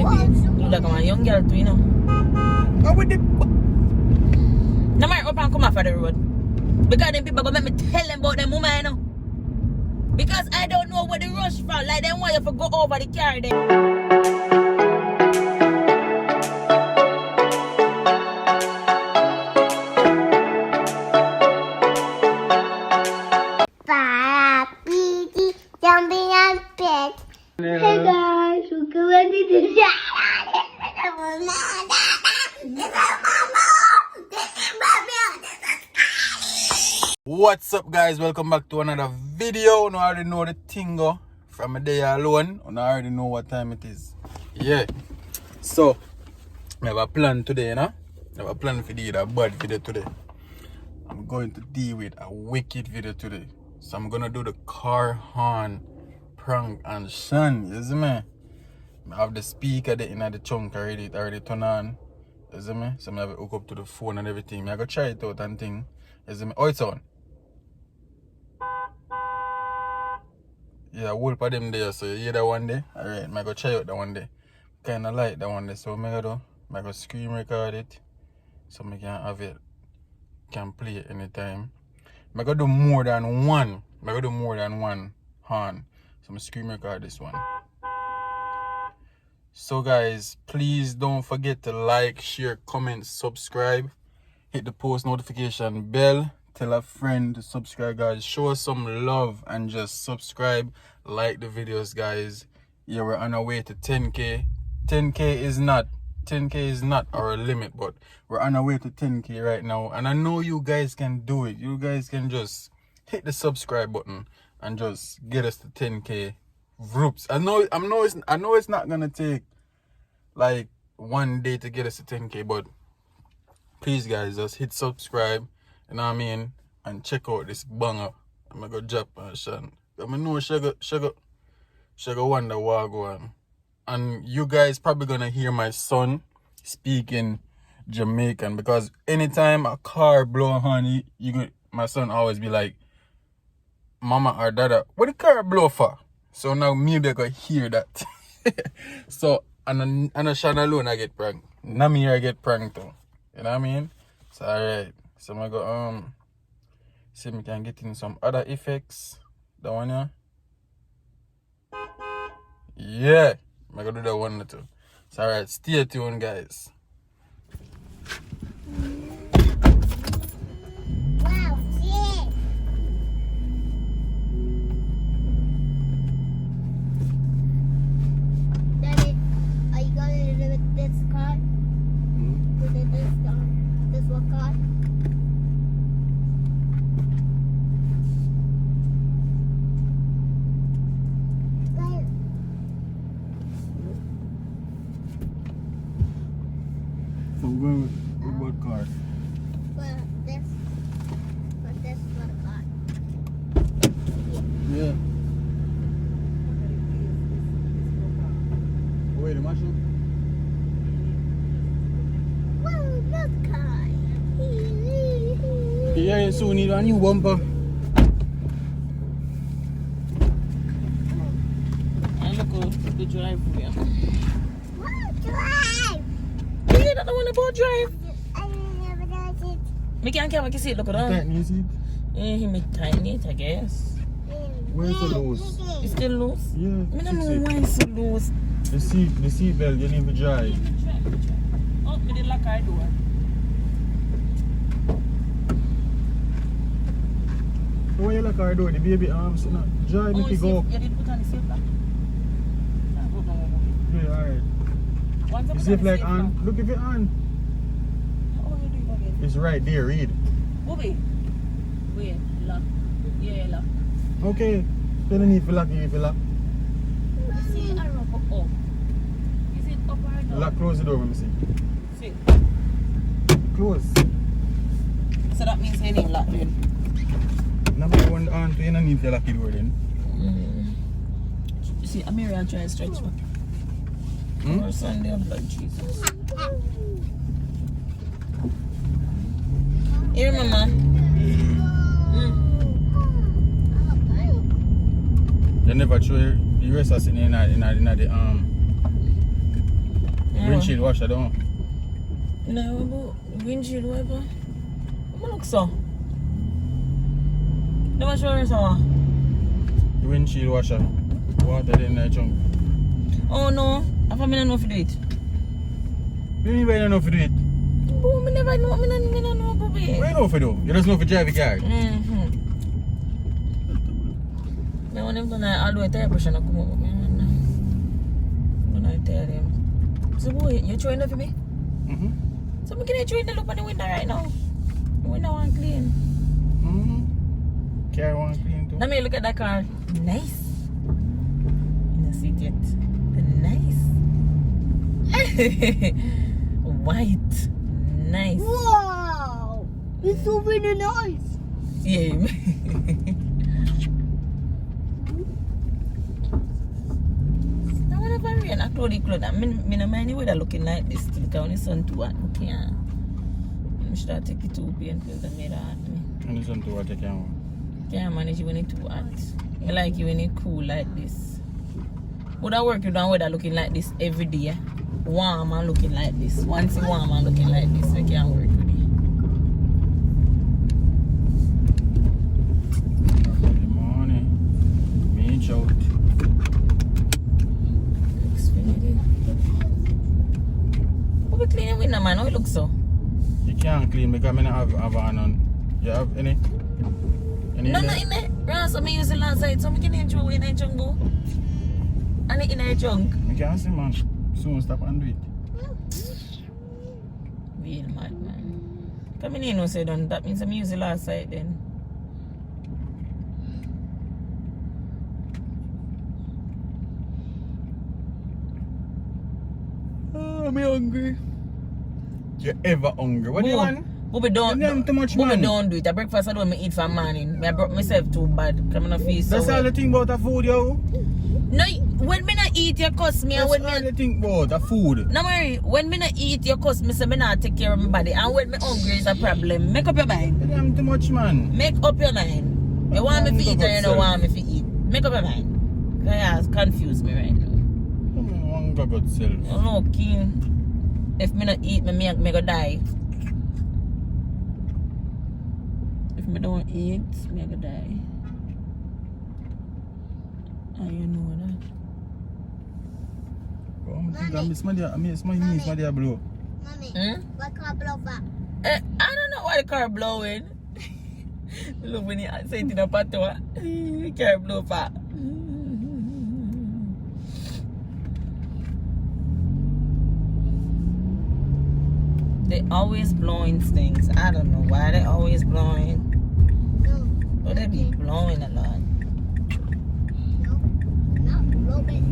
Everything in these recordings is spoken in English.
babe. You look like a young girl too, you know. How with the... No matter up and come off of the road. Because them people go make me tell them about them woman, you know. Because I don't know what the rush from. Like, they want you to go over the car there. Jumping on bed. Hey guys, we're going to the What's up, guys? Welcome back to another video. You already know the tingo from a day alone. You already know what time it is. Yeah. So, I have a plan today, you know? I have a plan for a bad video today. I'm going to deal with a wicked video today. So I'm gonna do the car horn prank and shan, you see me? I have the speaker there in the chunk already, it already turned on. You see me? So I have it hook up to the phone and everything. I go try it out and thing. You see me? Oh, it's on. Yeah, whole of them there, so you hear that one day? Alright, I go try out that one day. Kinda like that one day. So what I do? I go screen record it. So I can have it, can play it anytime. I gotta do more than one. I gotta do more than one horn. So I'm screen record this one. So guys, please don't forget to like, share, comment, subscribe. Hit the post notification bell. Tell a friend to subscribe, guys. Show us some love and just subscribe. Like the videos, guys. Yeah, we're on our way to 10K. 10K is not our limit, but we're on our way to 10K right now, and I know you guys can do it. You guys can just hit the subscribe button and just get us to 10K groups. I know it's not gonna take like one day to get us to 10K, but please guys, just hit subscribe, you know what I mean, and check out this banger. I'm gonna go drop and Shan. I know Sugar wonder what go on. And you guys probably gonna hear my son speaking Jamaican, because anytime a car blow honey, my son always be like, "Mama or Dada, what the car blow for?" So now me they gonna hear that. So and a Shan alone I get pranked. Now me I get pranked too. You know what I mean? So alright. So I go see if I can get in some other effects. That one here. Yeah. I'm gonna do that one too. So alright, stay tuned, guys. Wow, shit. Daddy, are you going to do with this car? This one car? So I'm going with what car? Well, this one car. Yeah. Wait, the machine? Well, this car. Yeah, you soon need a new bumper. And look how the drive for you. What drive? You don't want to go drive. I never does it. Me can't see it, look at Tight, that. you see? Yeah, he make tiny it, I guess. Where's the loose? It's still loose. Yeah, I don't fix know it. why it's so loose. The seat belt, you need to drive. Oh, me did lock our door. So when you lock our door, the baby arms, so drive if you go. You did put on the safe lock. Yeah, alright. You see if like on? Look if it on. Oh, you do it again. It's right there, read. Wait, lock. Yeah, lock. Okay. Then you need to lock it if you lock. See the arrow go up. Is it up or down? Lock, close the door, let me see. See. Close. So that means you need lock then. Number one on to you don't need to lock the door then. You see, Amira try to stretch back. Or Sunday of blood, Jesus. Here, Mama. They never show you the rest of it in the windshield washer down. No, but windshield whatever. What look so? No much worse so. The windshield washer. Water in the trunk. Oh no, I thought I don't know if you do it. You don't even know if you do it. But I never know, I don't know, baby. What do you know if you do? You just know if you drive a car. I want them to know all the way tire pressure come up. I don't tell them. So boy, you throwing that for me? So I'm going to throw the look on the window right now. The window want clean. Car want clean too. Let me look at that car. Nice. You don't see it yet. Nice. White. Nice. Wow! It's so really nice. Yeah. I want to buy an clothes. I don't mind the weather looking like this. Because when the sun too hot, I can't. I should have take it to pain because I made it hot. When the sun too hot, you can't. Can't manage it when it's too hot. I like it when it's cool like this. Would I work with weather looking like this every day? Warm and looking like this. Once it's warm and looking like this, I can't work with it. Good morning. Me out. Xfinity. Who be cleaning window, man? How it looks so? You can't clean because I don't have one on. You have any? No, not in there. Right, so I use the last side, so I can throw in a chunk go. And it in a chunk. I can't see, man. Soon stop and do it. Real mad, man. Come in, no say done. That means I'm using the last side then. Oh, I'm hungry. You're ever hungry. What do you want? Bobby don't too much, Bobby man. don't do it. I breakfast I don't eat for morning. I brought myself too bad. I'm not feel so That's all well. the thing about the food, yo. No, when me not eat, you cuss me. And That's when all me the thing about the food. no worry, when me not eat, you cuss me. So me not take care of my body. And when me hungry is a problem. Make up your mind. I'm too much, man. Make up your mind. You want me to eat or you don't want me to eat. Make up your mind. Because you confuse me right now. I'm going to go self. You know, King. If me not eat, me go die. If me don't eat, me go die. And you know that. I miss my dear blow. Mommy, what car blow back? I don't know why the car blowing. Look when you say it in a patois. The car blow back. They always blowing things. I don't know why they always blowing. No. But they be blowing a lot. No. Not blowing.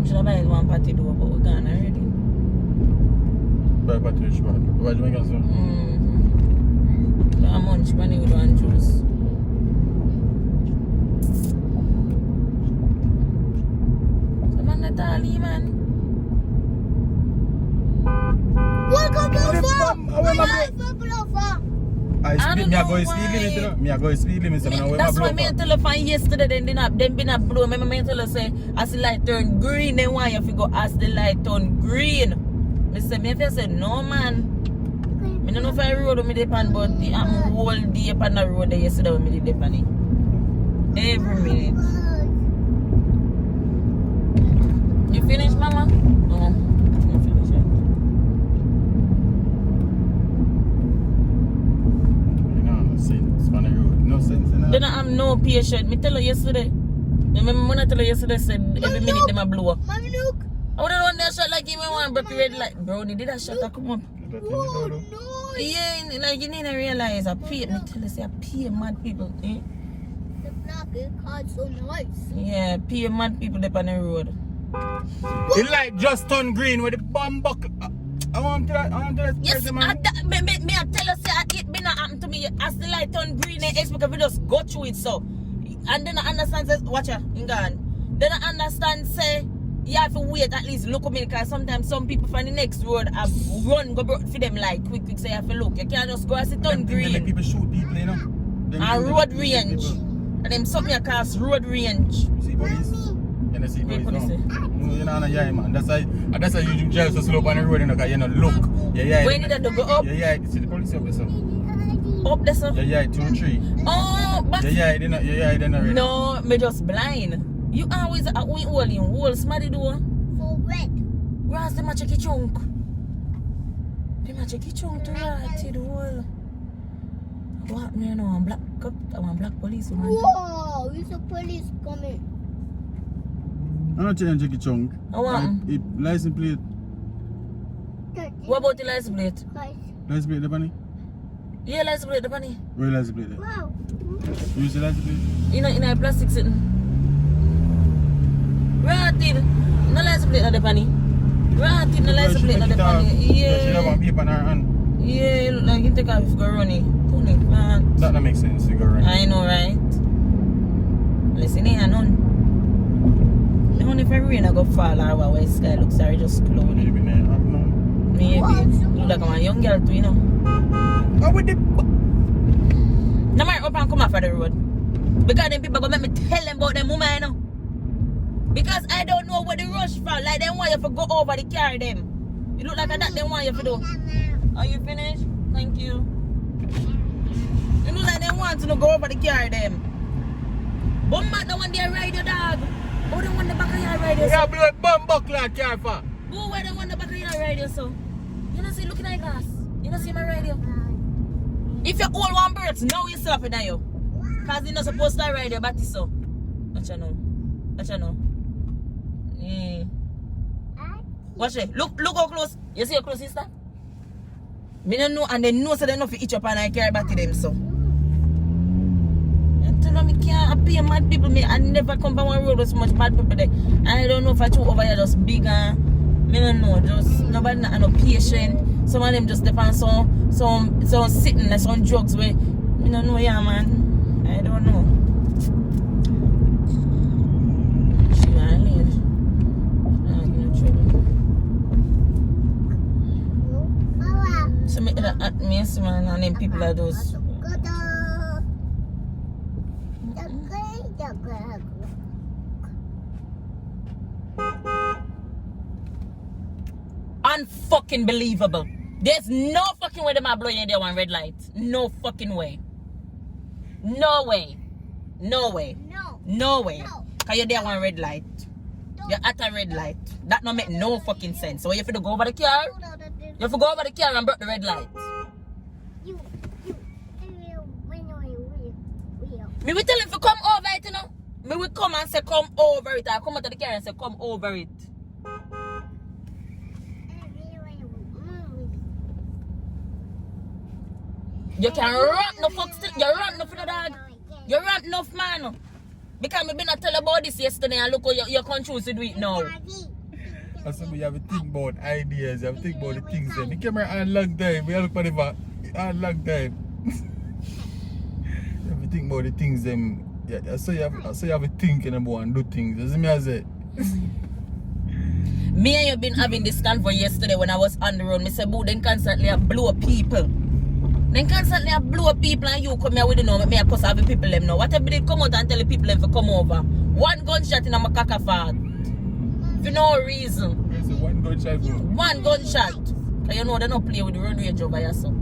Should I buy one party door, but we're gone already. Buy Patricia. Why do you make us so? How much money we don't choose? Someone that all man. What car blow back? What Blow back? I don't go know speed limit, you why. know. Me I go speed limit, so I know where my That's why blow me back. tell her find yesterday, then been a blow. Me tell her say, as the light turn green, then why you go as the light turn green? Me say, me if you say, no man. I don't know if I road me depend, but I'm whole day upon the road there yesterday when me depend it. Every minute. You finished, mama? No, I'm finished yet. You know, no sense on the road. No sense in that. Then I'm no patient. Me tell her yesterday. Remember when I tell her yesterday said every minute them a blow up. Mommy, look. I would have run that shot like him and one break red light. Brownie did that shot come up. Oh, no. Yeah, like you need to realize I pay me tell you say I pay mad people. Eh? The black car's so nice. Yeah, pay mad people up on the road. The light just turned green with the bomb buck. I want to Yes, man. I tell you say it been not happen to me as the light turn green and it's because we just go through it so. And then I understand say watch her, in gone. Then I understand say you have to wait at least look at me because sometimes some people from the next road have run go for them like quick so you have to look. You can't just go as it turn green. Them people shoot people, you know. And road range. And them something across road range. See police? You don't see Where police, police no? No, you know, yeah, man. That's why you drive so slow on the road, you know, because you don't look. Yeah. When did that go up? Yeah, see the police up there, so. Up there, sir? Yeah, 2 or 3. Oh, but... Yeah, they not ready. No, me just blind. You always at we all in whole smarty door. For red. Where's the match a chunk? The match a chunk to right the whole. What me know? I'm black cop. I'm black police woman. Whoa, it's a police coming. I'm not changing Jackie Chunk. License plate. What about the license plate? License plate, the bunny? Yeah, license plate, the bunny. Where license plate there? Wow. You use the license plate? In a plastic sitting. Rotted. No license plate, the bunny. Rotted, no license plate, the bunny. Yeah. She have one paper in her hand. Yeah, you look like you take off if you go running. Man. That don't make sense, you go running. I know, right? Listen here, none. Only if rain I go fall or what, where sky looks sorry, just cloudy. Maybe not, Maybe. Look like I'm a young girl too, you know. How with the... No matter up and come off of the road. Because them people go make me tell them about them woman, you know. Because I don't know what the rush for. Like they want you to go over the car them. You look like that they want you to do. Are you finished? Thank you. You look like they want to go over the car them. But not the one they ride your dog. Who the one the back of your ride your Yeah, be like bum buckler car for. Who were the one the back of your ride your so? You don't see looking at glass. You don't see my radio. If you hold one bird, now you stop it now you. Cause you're not supposed to ride your body so. Watch you know. Watch you know. Yeah. Watch it. Look how close. You see how close is that? Me don't know and they know so they know for each up and I care about them so. Me can't appear mad people. I never come by one road with so much bad people there. And I don't know if I two over here just bigger. I don't know. Just nobody not no patient. Some of them just depend some sitting like some drugs where I don't know, yeah man. I don't know. She not leave. She not give no trouble. So me at me man and them people are those. Unfucking believable. There's no fucking way them are blowing there one red light. No fucking way. No way. No way. No way. Cause you're there one red light. You're at a red light. That don't make no fucking sense. So you have to go over the car. You have to go over the car and break the red light. Me will tell him to come over it, you know. Me will come and say come over it. I come out of the car and say come over it. You can run no fuck still. You run no for the dog. You run enough man. Because me been a tell about this yesterday and look how you can choose to do it now. I said you have to think about ideas, you have to think about the things then. The camera on long time, we have to put it on long time. You have to think about the things them. Yeah, so you have to think about and do things. You see me I say? Me and you been having this convo yesterday when I was on the road. Me say, boo, then constantly blow people. Then constantly blow people and you come here with the know me because have the people them know. Whatever they come out and tell the people them to come over. One gunshot in a macaca fart. For no reason. Yes, one gunshot. One gunshot. Because you know they don't play with the road rage over here so.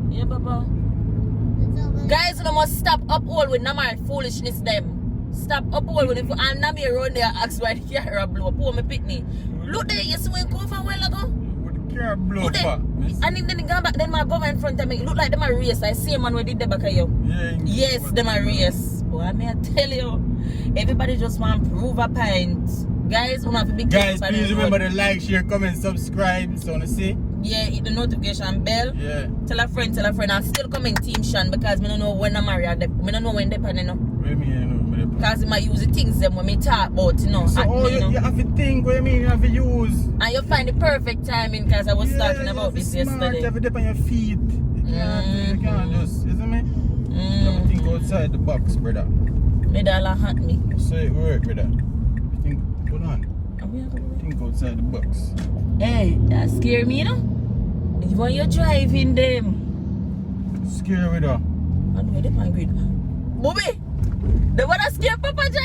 Yeah, Papa. Guys, you must stop up all with no more foolishness them. Stop up all with it. And now me around there ask why the car blow. Poor me pitney. Look there, you see when come from a while ago? Car blow back. And then they go back, then my go in front of me. Look like them a race. I see a man where did the back of you. Yeah, yes, them a race. Boy, I may tell you, everybody just want to prove a point. Guys, we have to be guys, please remember to like, share, comment, subscribe. So wanna see? Yeah, hit the notification bell. Yeah. Tell a friend. I'm still coming Team Shan because I don't know when I'm married. I don't know when they're planning. What do you mean? Because I might use the things them when me talk about, you know. So you have to think, what do you mean? You have to use. And you find the perfect timing because I was talking about this yesterday. You have to dip on your feet. You can't just, you see me? You have to think outside the box, brother. Me dollar hurt me. So it work, brother. Think, hold on. Think outside the box. Hey, that scare me, you know? When you're driving them. Scare with her. I know they're angry. Bobby! They want to scare Papa John.